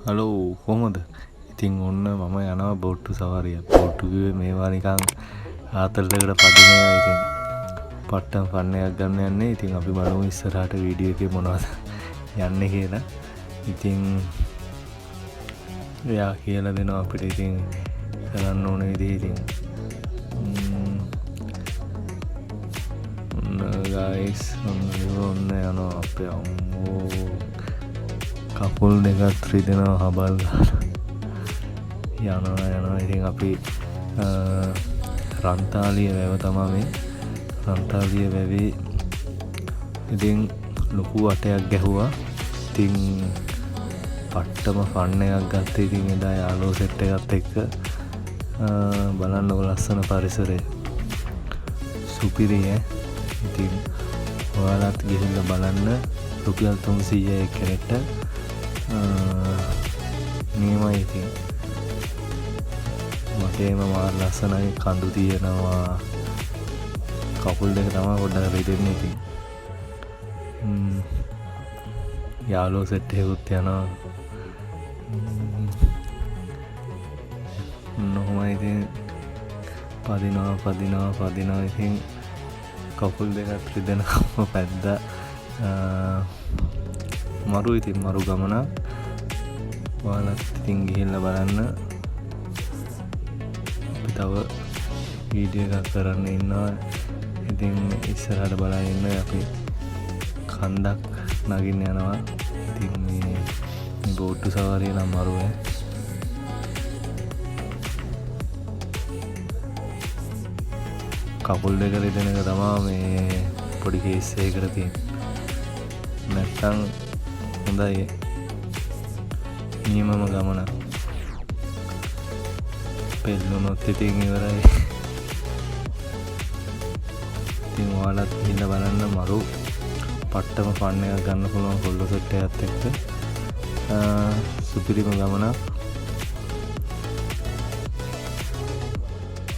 Hello කොහමද? ඉතින් ඔන්න මම යනවා බෝට්ටු සවාරියක්. බෝට්ටු කිව්වේ මේවා නිකන් ආතල්ලකට පදින ඒවා. ඉතින් පට්ටම් ෆන් එකක් ගන්න යන්නේ. ඉතින් අපි බලමු ඉස්සරහට වීඩියෝ එකේ මොනවද යන්නේ කියලා. ඉතින් එයා කියලා දෙනවා අපිට ඉතින් කරන්න ඕන විදිහ. ඉතින් guys ඔන්න යනවා අපේ අම්මෝ කකුල් දෙකත් රිදෙනවා හබල් යනවා. ඉතින් අපි රන්තාලිය වැව තමයි මේ රන්තාලිය වැවේ ඉතින් ලොකු වටයක් ගැහුවා. ඉතින් පට්ටම ෆන් එකක් ගත්තා. ඉතින් එදා යාළුවෝ සෙට් එකත් එක්ක බලන්නකො ලස්සන පරිසරය සුපිරි ඈ. ඉතින් ඔයාලත් ගිහිල්ලා බලන්න. රුපියල් 300 එක්කෙනෙක්ට නියමයි. ඉතින් මටේම මාර ලස්සනයි. කඳු තියෙනවා. කකුල් දෙක තමයි පොඩ්ඩක් රිදෙන්නේ. ඉතින් යාළුවෝ සෙට් එකකුත් යනවා. නොහොමයි ඉතින් පදිනවා. ඉතින් කකුල් දෙකත් රිදෙනකම පැද්දා. ඉතින් මරු ගමනක්. ඔයාලත් ඉතින් ගිහිල්ලා බලන්න. අපි තව වීඩියෝ එකක් කරන්න ඉන්නවා. ඉතින් ඉස්සරහට බලන් ඉන්න. අපි කන්දක් නගින්න යනවා. ඉතින් මේ බෝට්ටු සවාරිය නම් මරුවේ. කකුල් දෙක රිදෙන එක තමයි මේ පොඩි කේස් එකකට තියෙන්නේ. නැත්තම් හොඳයි. නියමම ගමන. පෙල්ලුනොත් ඉතින් ඉවරයි. ඉතින් ඔයාලත් ගිහිල්ලා බලන්න. මරු පට්ටම ෆන් එකක් ගන්න පුළුවන් කොල්ලෝ සෙට් එකත් එක්ක. සුපිරිම ගමනක්.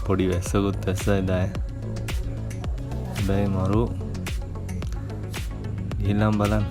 පොඩි වැස්සකුත් වැස්සා එදා. හැබැයි මරු ගිහිල්ලා බලන්න.